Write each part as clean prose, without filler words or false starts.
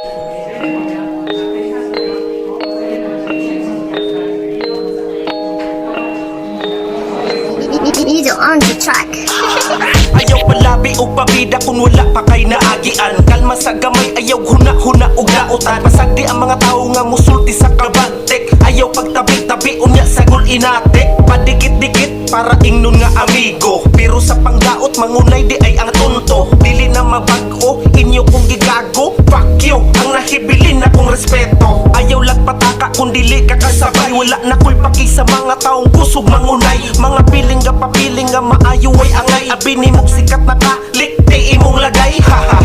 Either on the track. Ayaw palabi o pabida kung wala pa kay naagian. Kalma sa gamay, ayaw huna-huna o gautan. Pasagdi ang mga tao nga musulti sa kabantek. Ayaw pagtabi-tabi unya sa gul inate. Padikit-dikit para ingnon nga amigo. Pero sa pangdaot mangunay di ay ang tonto. Dili na mabago, inyo kong gigago. Fuck you, ang nahibilin na kong respeto. Ayaw lang pataka kung dili ka kasabay. Wala na ko'y paki sa mga taong kusog mangunay. Mga piling nga papiling nga maayo ay angay. Abini mong sikat na kalikti imong lagay. Haha,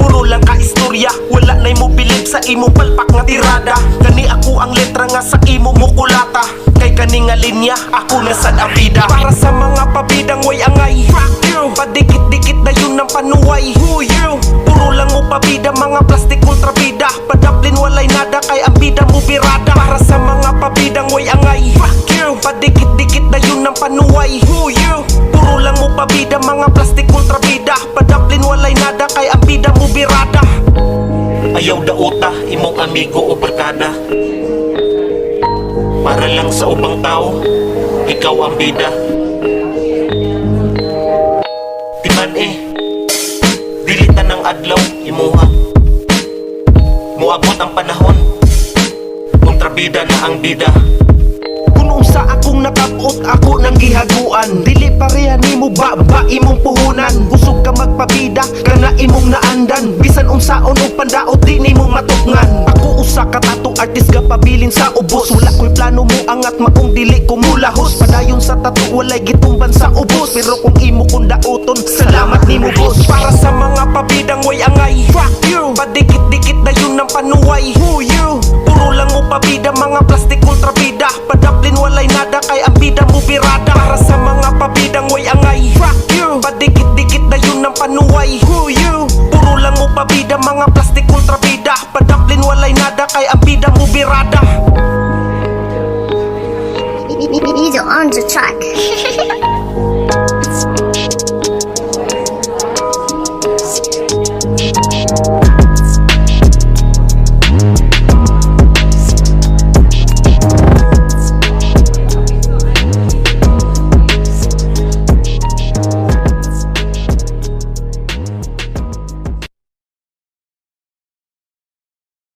puro lang ka istorya. Wala na'y mo bilib sa imong palpak nga tirada. Kani ako ang letra nga sa imo mukulata. Kay kani nga linya, ako na sad abida. Para sa mga pabidang way angay. Fuck you, padikit-dikit na yun ang panuway. Who you? Puro lang mo pabida, mga plastic ultrabida. Padaplin walay nada, kay ang bida mo birada. Para sa mga pabidang way angay. Fuck you, padikit-dikit na yun ang panuway. Who you? Puro lang mo pabida, mga plastic ultrabida. Padaplin walay nada, kay ang bida mo birada. Ayaw daota, imong amigo o barkada. Para lang sa ubang tao, ikaw ang bida. Timan dilitan ng adlaw, imuha. Muabot ang panahon, kontrabida na ang bida. Kung unsa akong nakabot, ako nang gihaguan. Dili pareha nimo ba imong puhunan. Busog ka magpabida, kana imong naandan. Bisan unsaon o pandaot, di nimo matukngan. Ako usa ka tattoo artist ga pabilin sa ubos. Wala ko'y plano mo angat maong dili ko mulahos. Padayon sa tattoo walay gitumban sa ubos. Pero kung imo kong daoton, salamat nimo boss. Para sa mga pabidang way angay. Fuck you, padikit-dikit na yun ang panuway. Who you? Puro lang mo pabida, mga plastic ultrabida. Padaplin walay nada, kay ang bida mo birada. Para sa mga pabidang way angay. Fuck you, padikit-dikit na yun ang panuway. Who you? Puro lang mo pabida, mga plastic ultrabida. Padaplin walay nada, kay ang bida mo birada. Either on the track.